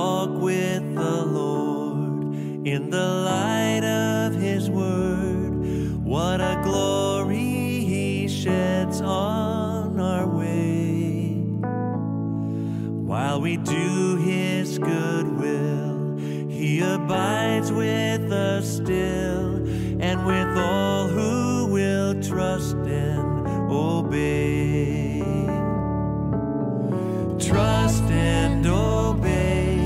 walk with the Lord in the light of His word. What a glory He sheds on our way. While we do His good will, He abides with us still, and with all who will trust and obey. Trust and obey,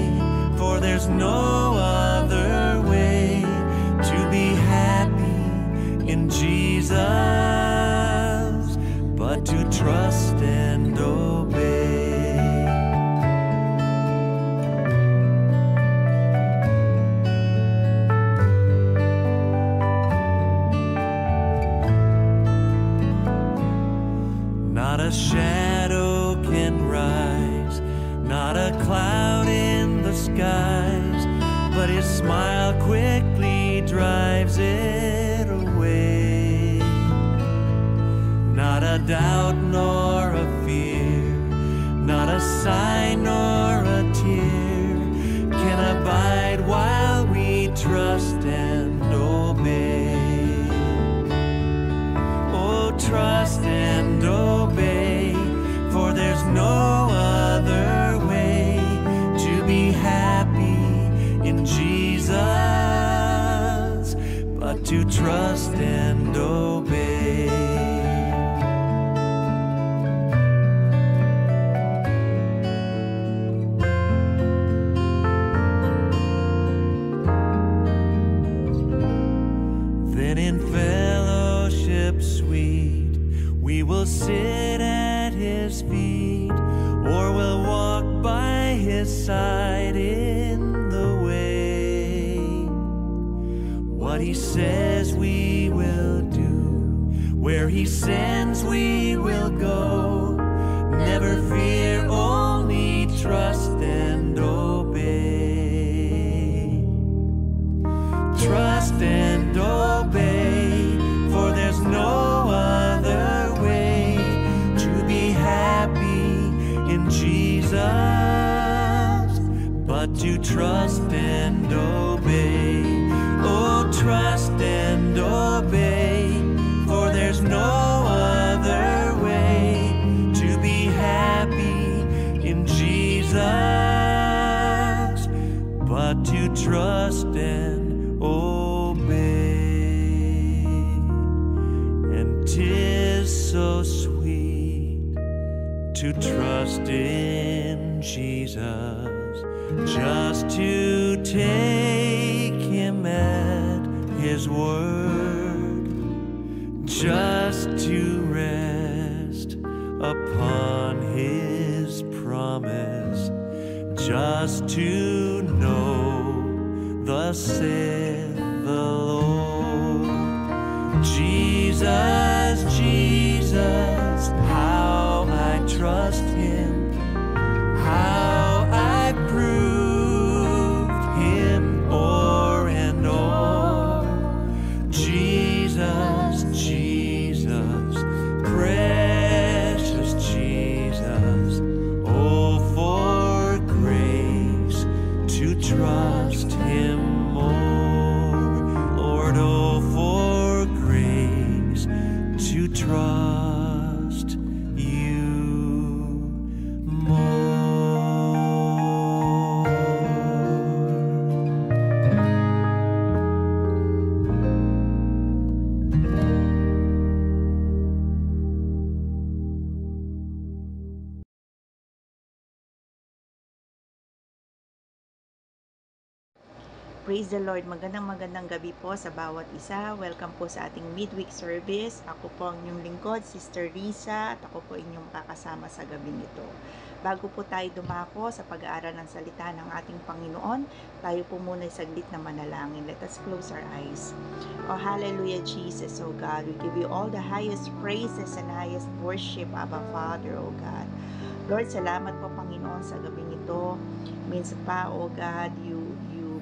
for there's no other way to be happy in Jesus but to trust and obey. Not a shadow can rise, not a cloud in the skies, but His smile quickly drives it away. Not a doubt nor a fear, not a sign nor a tear can abide while we trust and obey. Oh, trust and obey, for there's no other way to be happy in Jesus but to trust and obey. Then in fellowship sweet we will sit at His feet, or we'll walk by His side in the way. What He says we will do, where He sends we will go. Never fear, only trust and obey. Trust and obey, for there's no other way to be happy in Jesus but to trust and obey. Oh, trust and obey, for there's no other way to be happy in Jesus but to trust and obey. And 'tis so sweet to trust in Jesus, just to take Him at His word, just to rest upon His promise, just to know thus saith the Lord. Jesus, Jesus, how I trust Him, how I proved Him o'er and o'er. Jesus, Jesus, precious Jesus, oh, for grace to trust Him more. Lord, oh, for grace to trust You more. Praise the Lord. Magandang gabi po sa bawat isa. Welcome po sa ating midweek service. Ako po ang inyong lingkod, Sister Risa, at ako po inyong kakasama sa gabi nito. Bago po tayo dumako sa pag-aaral ng salita ng ating Panginoon, tayo po muna saglit na manalangin. Let us close our eyes. Oh, hallelujah, Jesus, oh God. We give You all the highest praises and highest worship, Abba Father, oh God. Lord, salamat po, Panginoon, sa gabi nito. Minsan pa, oh God, You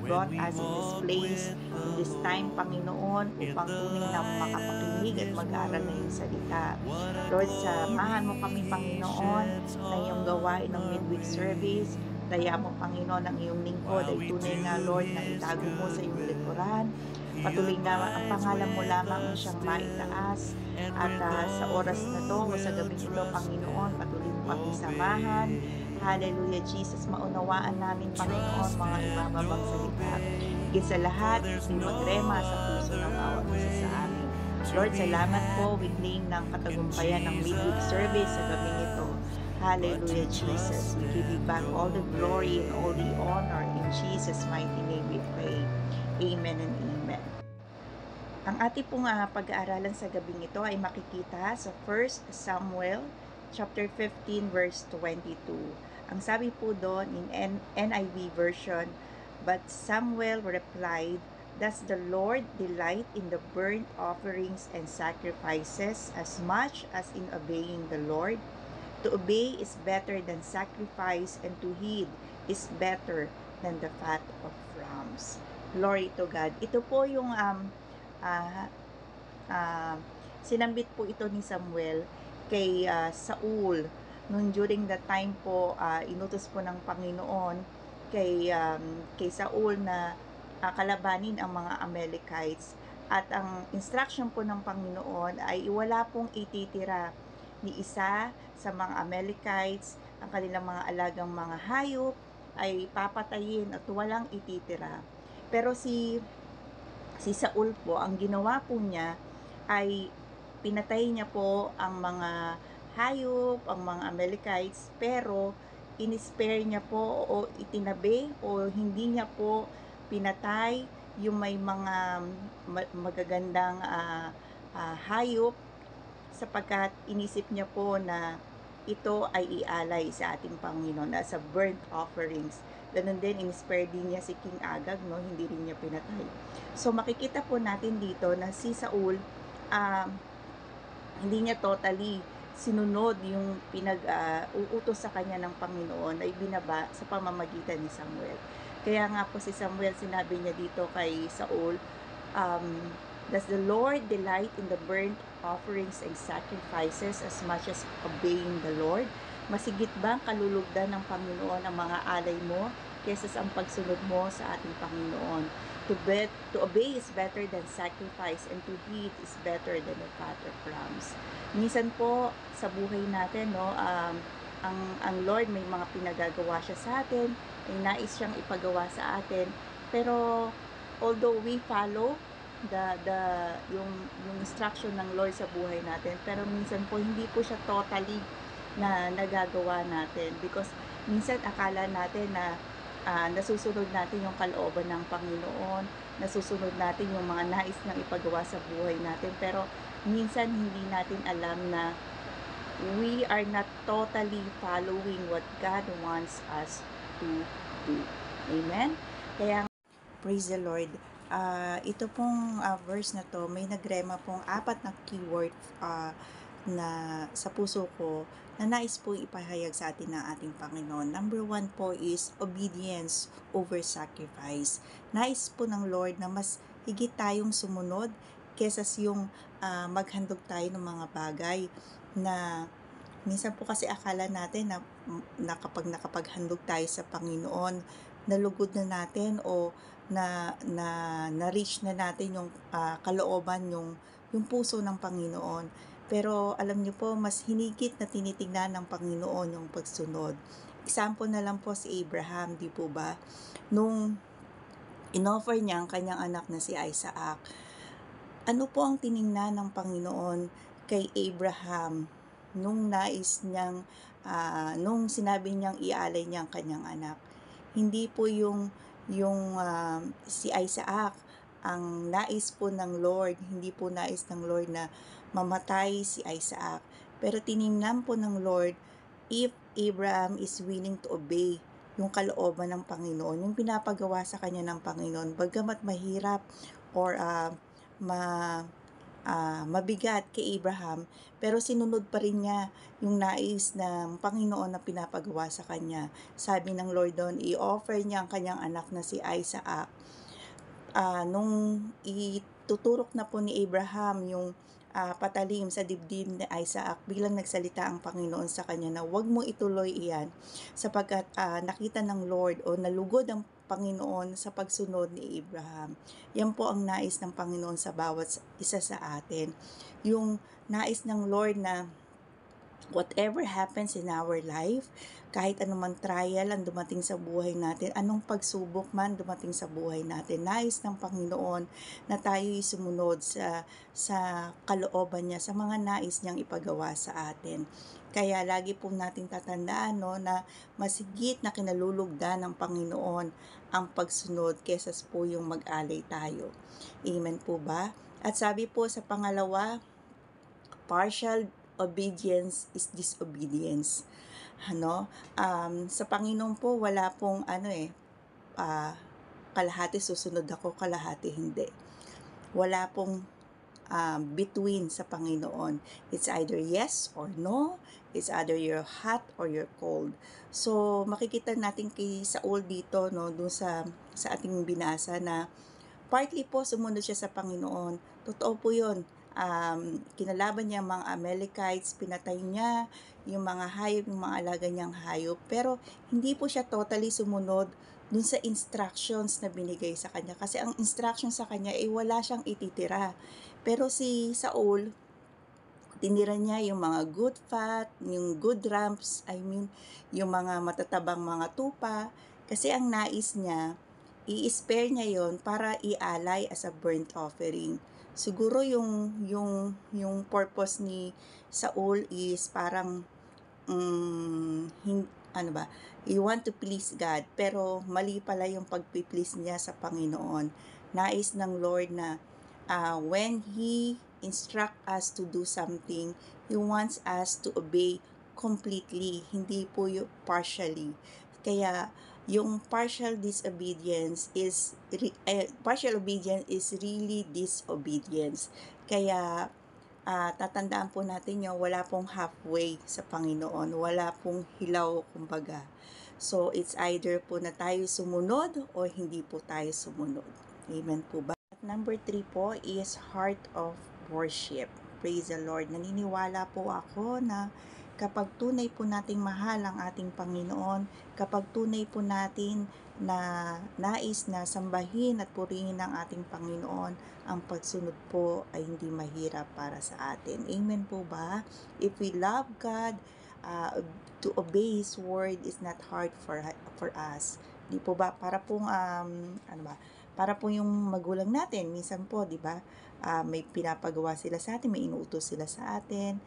brought us in this place, in this time, Panginoon, upang tunay na makapakinig at mag-aaral na iyong salita. Lord, samahan mo kami, Panginoon, na iyong gawain ng midweek service. Daya mo, Panginoon, ang iyong lingkod While ay we tunay do na, Lord, na His itago mo sa iyong likuran. will, He Patuloy na ang abides pangalan mo with lamang ang us siyang still, maitaas. and At with sa all oras na to who o sa will gabing ito, trust Panginoon, Him, patuloy mo kaming samahan. obey. Hallelujah, Jesus. Maunawaan namin, Panginoon, Trust mga and ibababang salita. obey, Higit sa for lahat, there's ito'y no magrema sa puso ng other bawat isa sa way amin. to Lord, be salamat po. We happy claim ng in katagumpayan ng midweek service sa gabing ito. Jesus, but to Hallelujah, Jesus. trust We give you and back all the glory and all the honor. obey. In Jesus' mighty name we pray. Amen and amen. Ang ating pong pag-aaralan sa gabing ito ay makikita sa 1 Samuel chapter 15 verse 22. Ang sabi po doon in NIV version, "But Samuel replied, Does the Lord delight in the burnt offerings and sacrifices as much as in obeying the Lord? To obey is better than sacrifice, and to heed is better than the fat of rams." Glory to God. Ito po yung ah, ah, sinambit po ito ni Samuel kay Saul nung during that time po inutos po ng Panginoon kay Saul na kalabanin ang mga Amalekites, at ang instruction po ng Panginoon ay wala pong ititira ni isa sa mga Amalekites. Ang kanilang mga alagang mga hayop ay papatayin at walang ititira. Pero si Saul po, ang ginawa po niya ay pinatay niya po ang mga hayop, ang mga Amalekites, pero in-spare niya po o itinabi o hindi niya po pinatay yung may mga magagandang hayop, sapagkat inisip niya po na ito ay ialay sa ating Panginoon as a burnt offerings. Ganun din, in-spare din niya si King Agag, no? Hindi rin niya pinatay. So makikita po natin dito na si Saul, hindi niya totally sinunod yung uutos sa kanya ng Panginoon, ay binaba sa pamamagitan ni Samuel. Kaya nga po si Samuel, sinabi niya dito kay Saul, "Does the Lord delight in the burnt offerings and sacrifices as much as obeying the Lord?" Masigit ba ang kalulugdan ng Panginoon ang mga alay mo kaysa sa pagsunod mo sa ating Panginoon? To obey is better than sacrifice, and to heed is better than the fat of rams. Minsan po sa buhay natin, no, ang Lord may mga pinagagawa siya sa atin, may nais siyang ipagawa sa atin, pero although we follow yung instruction ng Lord sa buhay natin, pero minsan po hindi po siya totally na nagagawa natin, because minsan akala natin na nasusunod natin yung kalooban ng Panginoon, nasusunod natin yung mga nais niyang ipagawa sa buhay natin, pero minsan hindi natin alam na we are not totally following what God wants us to do. Amen? Kaya, praise the Lord. Ito pong verse na to, may nagrema pong 4 na keyword na sa puso ko na nais po ipahayag sa atin ng ating Panginoon. Number 1 po is obedience over sacrifice. Nais po ng Lord na mas higit tayong sumunod kesa yung maghandog tayo ng mga bagay na minsan po kasi akala natin na kapag nakapaghandog tayo sa Panginoon, nalugod na natin o na-reach na natin yung kalooban, yung puso ng Panginoon. Pero alam niyo po, mas hinigit na tinitingnan ng Panginoon yung pagsunod. Example na lang po si Abraham, di po ba? Nung inoffer niya ang kanyang anak na si Isaac, ano po ang tiningnan ng Panginoon kay Abraham nung nais niyang, nung sinabi niyang ialay niya ang kanyang anak? Hindi po yung si Isaac ang nais po ng Lord, hindi po nais ng Lord na mamatay si Isaac. Pero tiningnan po ng Lord if Abraham is willing to obey yung kalooban ng Panginoon, yung pinapagawa sa kanya ng Panginoon, bagamat mahirap or mabigat kay Abraham, pero sinunod pa rin niya yung nais ng Panginoon na pinapagawa sa kanya. Sabi ng Lord doon, i-offer niya ang kanyang anak na si Isaac. Nung ituturok na po ni Abraham yung patalim sa dibdib ni Isaac, biglang nagsalita ang Panginoon sa kanya na huwag mo ituloy iyan sapagkat nakita ng Lord o nalugod ang Panginoon sa pagsunod ni Abraham. Yan po ang nais ng Panginoon sa bawat isa sa atin. Yung nais ng Lord na whatever happens in our life, kahit anumang trial ang dumating sa buhay natin, anong pagsubok man dumating sa buhay natin, nais ng Panginoon na tayo'y sumunod sa kalooban niya, sa mga nais niyang ipagawa sa atin. Kaya lagi po nating tatandaan na masigit na kinalulugdan ng Panginoon ang pagsunod kesa po yung mag-alay tayo. Amen po ba? At sabi po sa pangalawa, partial obedience is disobedience. Sa Panginoon po wala pong kalahati susunod ako, kalahati hindi. Wala pong between sa Panginoon. It's either yes or no. It's either you're hot or you're cold. So makikita natin kay Saul dito dun sa ating binasa na partly po sumunod siya sa Panginoon. Totoo po 'yun. Kinalaban niya ang mga Amalekites, pinatay niya yung mga hayop, yung mga alaga niyang hayop, pero hindi po siya totally sumunod dun sa instructions na binigay sa kanya, kasi ang instruction sa kanya ay wala siyang ititira. Pero si Saul, tinira niya yung mga good fat, yung good ramps, yung mga matatabang mga tupa, kasi ang nais niya, i-spare niya yon para ialay as a burnt offering. Siguro yung purpose ni Saul is parang you want to please God, pero mali pala yung pagpi-please niya sa Panginoon. Nais ng Lord na when He instruct us to do something, He wants us to obey completely, hindi po yung partially. Kaya yung partial obedience is really disobedience. Kaya tatandaan po natin yung wala pong halfway sa Panginoon, wala pong hilaw kumbaga. So it's either po na tayo sumunod o hindi po tayo sumunod. Amen po ba? At number 3 po is heart of worship. Praise the Lord. Naniniwala po ako na kapag tunay po nating mahal ang ating Panginoon, kapag tunay po natin na nais na sambahin at purihin ang ating Panginoon, ang pagsunod po ay hindi mahirap para sa atin. Amen po ba? If we love God, to obey His word is not hard for us. Di po ba? Para pong para po yung magulang natin, minsan po, di ba? May pinapagawa sila sa atin, may inuutos sila sa atin,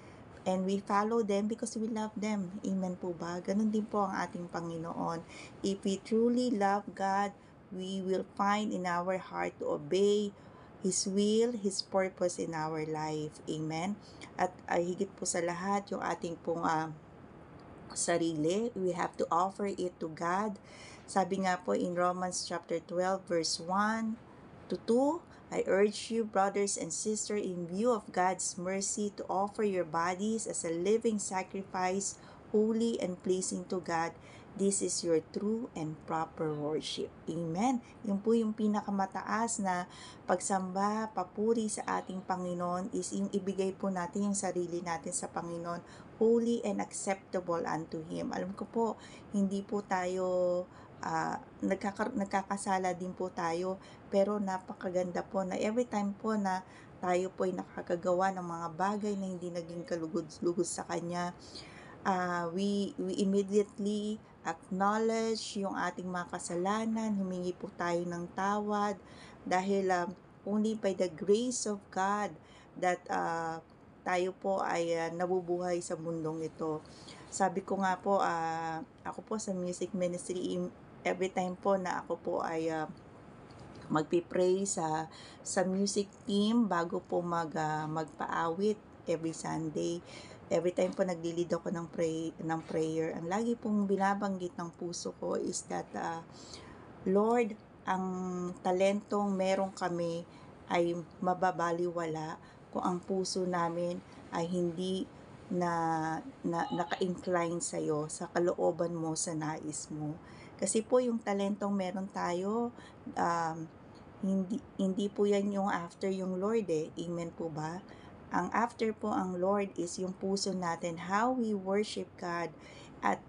and we follow them because we love them. Amen po ba? Ganun din po ang ating Panginoon. If we truly love God, we will find in our heart to obey His will, His purpose in our life. Amen? At higit po sa lahat, yung ating pong sarili, we have to offer it to God. Sabi nga po in Romans chapter 12 verse 1 to 2, I urge you, brothers and sisters, in view of God's mercy, to offer your bodies as a living sacrifice, holy and pleasing to God. This is your true and proper worship. Amen. Yun po yung pinakamataas na pagsamba, papuri sa ating Panginoon is yung ibigay po natin yung sarili natin sa Panginoon, holy and acceptable unto Him. Alam ko po, hindi po tayo nagkakasala din po tayo, pero napakaganda po na every time po na tayo po ay nakakagawa ng mga bagay na hindi naging kalugod-lugod sa Kanya, we immediately acknowledge yung ating mga kasalanan, humingi po tayo ng tawad, dahil only by the grace of God that tayo po ay nabubuhay sa mundong ito. Sabi ko nga po, ako po sa music ministry, every time po na ako po ay magpipray sa music team bago po magpaawit every Sunday. Every time po naglilid ako ng prayer, ang lagi pong binabanggit ng puso ko is that Lord, ang talentong meron kami ay mababaliwala kung ang puso namin ay hindi naka-incline sa'yo, sa kalooban mo, sa nais mo. Kasi po yung talentong meron tayo, hindi po yan yung after yung Lord Amen po ba? Ang after po ang Lord is yung puso natin, how we worship God, at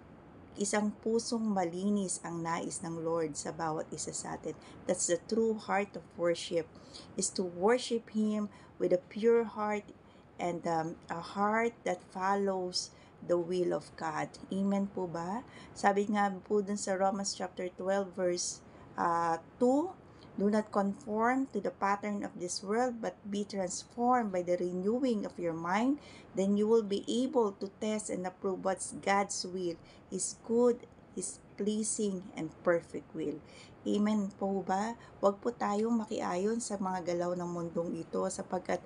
isang pusong malinis ang nais ng Lord sa bawat isa sa atin. That's the true heart of worship, is to worship Him with a pure heart and a heart that follows the will of God. Amen po ba? Sabi nga po dun sa Romans chapter 12 verse 2, do not conform to the pattern of this world, but be transformed by the renewing of your mind. Then you will be able to test and approve what's God's will, His good, His pleasing, and perfect will. Amen po ba? Huwag po tayong makiayon sa mga galaw ng mundong ito, sapagkat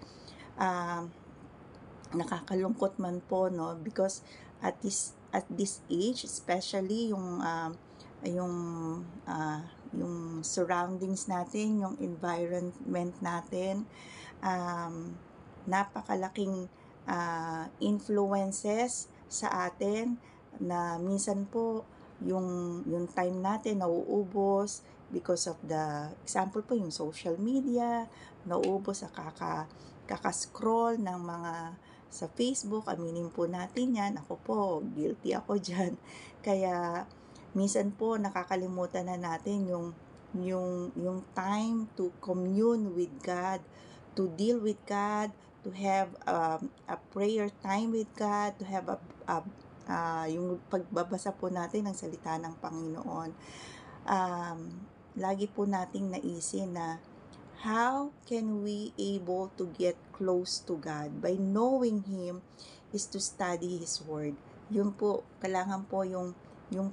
nakakalungkot man po, no, because at this age, especially yung surroundings natin, yung environment natin, napakalaking influences sa atin, na minsan po yung time natin nauubos because of the example po, yung social media, nauubos sa kakascroll ng mga sa Facebook. Aminin po natin yan, ako po, guilty ako dyan. Kaya minsan po nakakalimutan na natin yung time to commune with God, to deal with God, to have a prayer time with God, to have yung pagbabasa po natin ng salita ng Panginoon. Lagi po nating naisin na how can we able to get close to God? By knowing Him is to study His Word. Yun po, kailangan po yung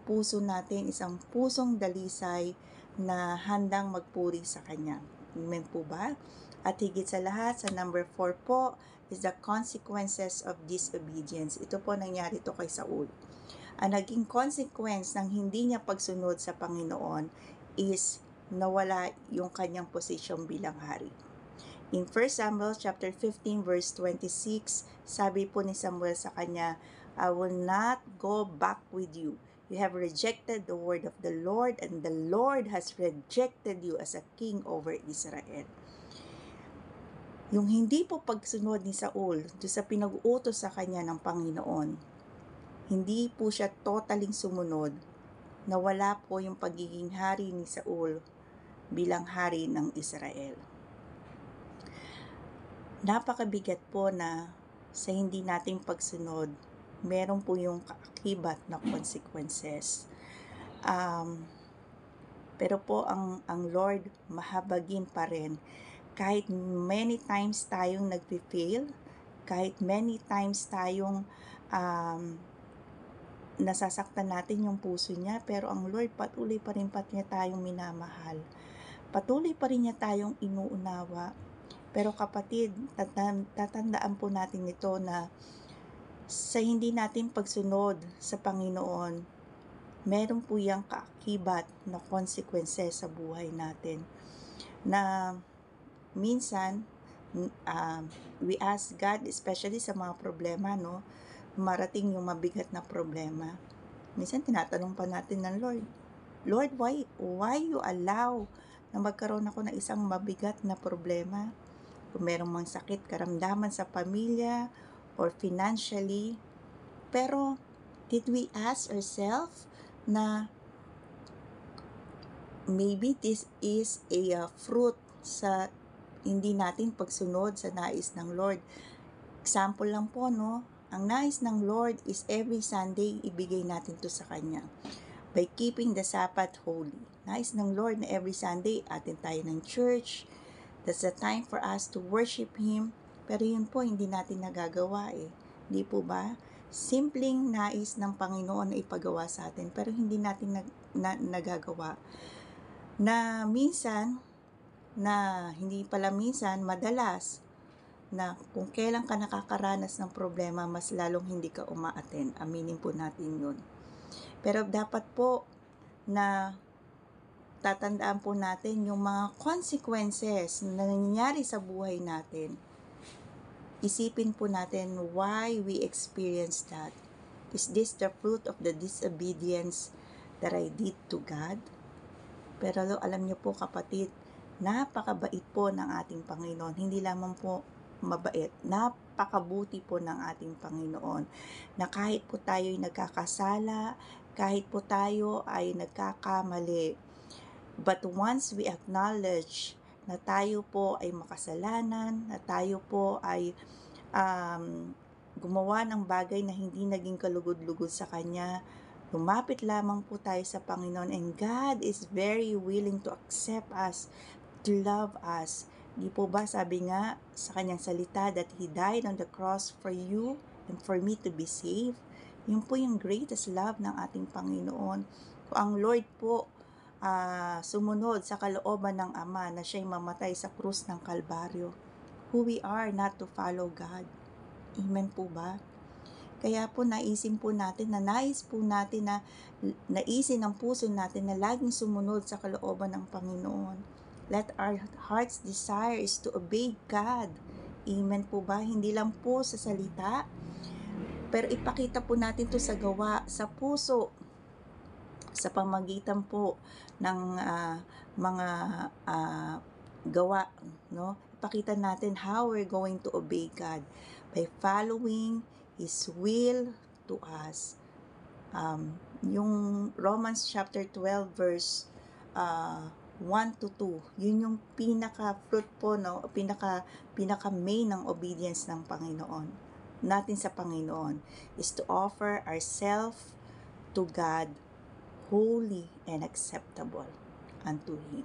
puso natin, isang pusong dalisay na handang magpuri sa Kanya. Amen po ba? At higit sa lahat, sa number 4 po, is the consequences of disobedience. Ito po nangyari to kay Saul. Ang naging consequence ng hindi niya pagsunod sa Panginoon is nawala yung kanyang posisyon bilang hari. In 1 Samuel chapter 15 verse 26, sabi po ni Samuel sa kanya, I will not go back with you. You have rejected the word of the Lord, and the Lord has rejected you as a king over Israel. Yung hindi po pagsunod ni Saul doon sa pinag-utos sa kanya ng Panginoon, hindi po siya totaling sumunod, nawala po yung pagiging hari ni Saul bilang hari ng Israel. Napakabigat po na sa hindi nating pagsunod, meron po yung kaakibat na consequences. Pero po ang Lord mahabagin pa rin. Kahit many times tayong nagpi-fail, kahit many times tayong nasasaktan natin yung puso niya, pero ang Lord patuloy pa rin niya tayong minamahal. Patuloy pa rin niya tayong inuunawa. Pero kapatid, tatandaan po natin ito na sa hindi natin pagsunod sa Panginoon, meron po yung kaakibat na consequences sa buhay natin. Na minsan, we ask God, especially sa mga problema, no, marating yung mabigat na problema. Minsan tinatanong pa natin ng Lord, why you allow na magkaroon ako ng isang mabigat na problema? Kung merong mang sakit, karamdaman sa pamilya or financially. Pero did we ask ourselves na maybe this is a fruit sa hindi natin pagsunod sa nais ng Lord? Example lang po, no? Ang nais ng Lord is every Sunday ibigay natin to sa Kanya by keeping the Sabbath holy. Nais ng Lord na every Sunday atin tayo ng church. That's the time for us to worship Him. Pero yun po, hindi natin nagagawa eh. Di po ba? Simpleng nais ng Panginoon na ipagawa sa atin, pero hindi natin nagagawa. Na minsan, hindi pala minsan, madalas, na kung kailan ka nakakaranas ng problema, mas lalong hindi ka umaattend. Aminin po natin yun. Pero dapat po na tatandaan po natin yung mga consequences na nangyayari sa buhay natin. Isipin po natin why we experience that. Is this the fruit of the disobedience that I did to God? Pero alam niyo po kapatid, napakabait po ng ating Panginoon. Hindi lamang po mabait, napakabuti po ng ating Panginoon, na kahit po tayo ay nagkakasala, kahit po tayo ay nagkakamali, but once we acknowledge na tayo po ay makasalanan, na tayo po ay gumawa ng bagay na hindi naging kalugod-lugod sa Kanya, lumapit lamang po tayo sa Panginoon, and God is very willing to accept us, to love us. Di po ba sabi nga sa Kanyang salita that He died on the cross for you and for me to be saved? Yun po yung greatest love ng ating Panginoon. Kung ang Lord po sumunod sa kalooban ng Ama na Siya'y mamatay sa krus ng Kalbaryo, who we are not to follow God? Amen po ba? Kaya po naisin po natin na naisin ng puso natin na laging sumunod sa kalooban ng Panginoon. Let our heart's desire is to obey God. Amen po ba? Hindi lang po sa salita, pero ipakita po natin to sa gawa, sa puso, sa pamagitan po ng mga gawa, no? Ipakita natin how we're going to obey God by following His will to us. Yung Romans chapter 12 verse 1 to 2, yun yung pinaka-fruit po, no? Pinaka-main ng obedience ng Panginoon, natin sa Panginoon, is to offer ourselves to God holy and acceptable unto Him.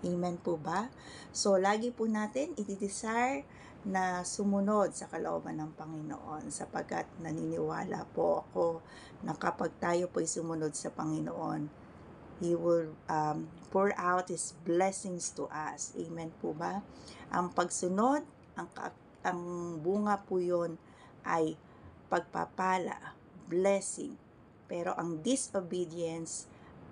Amen po ba? So, lagi po natin i-desire na sumunod sa kalooban ng Panginoon, sapagkat naniniwala po ako na kapag tayo po ay sumunod sa Panginoon, He will pour out His blessings to us. Amen po ba? Ang pagsunod, ang bunga po yun ay pagpapala, blessing. Pero ang disobedience,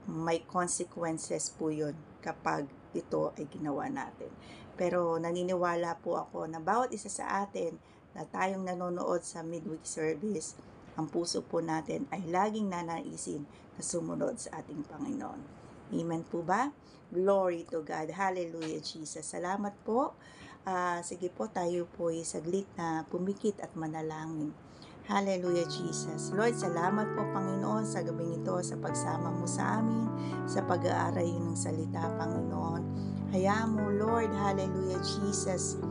may consequences po yun kapag ito ay ginawa natin. Pero naniniwala po ako na bawat isa sa atin na tayong nanonood sa midweek service, ang puso po natin ay laging nanaisin na sumunod sa ating Panginoon. Amen po ba? Glory to God. Hallelujah, Jesus. Salamat po. Sige po, tayo po ay saglit na pumikit at manalangin. Hallelujah, Jesus. Lord, salamat po, Panginoon, sa gabing ito, sa pagsama mo sa amin, sa pag-aaral ng salita, Panginoon. Hayaan mo, Lord, hallelujah, Jesus,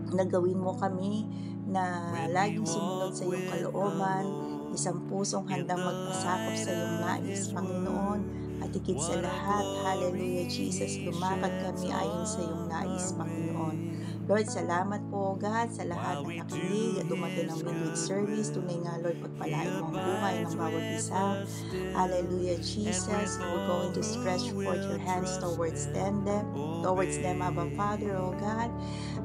na gawin mo kami na laging sumunod sa iyong kalooban, isang pusong handang magpasakop sa iyong nais, Panginoon, at higit sa lahat, hallelujah, Jesus, lumakad kami ayon sa iyong nais, Panginoon. Lord, salamat po, God, sa lahat na nakinig at dumating ng midweek service. Tunay nga, Lord, pagpalain mo ang buhay ng bawat isa. Hallelujah, Jesus. We're going to stretch forth your hands towards them, Abba Father, oh God.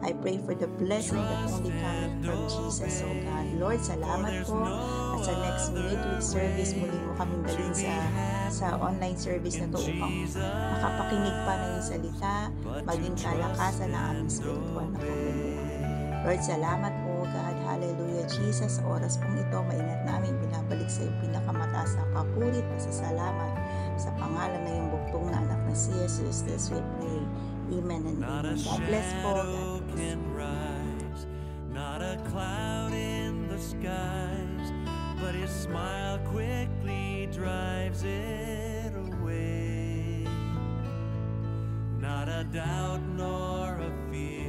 I pray for the blessing that only coming from Jesus, oh God. Lord, salamat po. At sa next midweek service, muli mo kaming dalhin sa online service na to upang makapakinig pa ng iyong salita, maging kalakasan ng aming spiritual na pamumuhay. Lord, salamat po, God. Hallelujah, Jesus. Sa oras pong ito, maingat namin binabalik sa iyong pinakamataas na papuri at pasasalamat sa pangalan na iyong buktong na anak na si Jesus. This we pray. Amen and amen. God bless po. God bless. Not a cloud in the skies, but His smile quickly drives it away. Not a doubt nor a fear,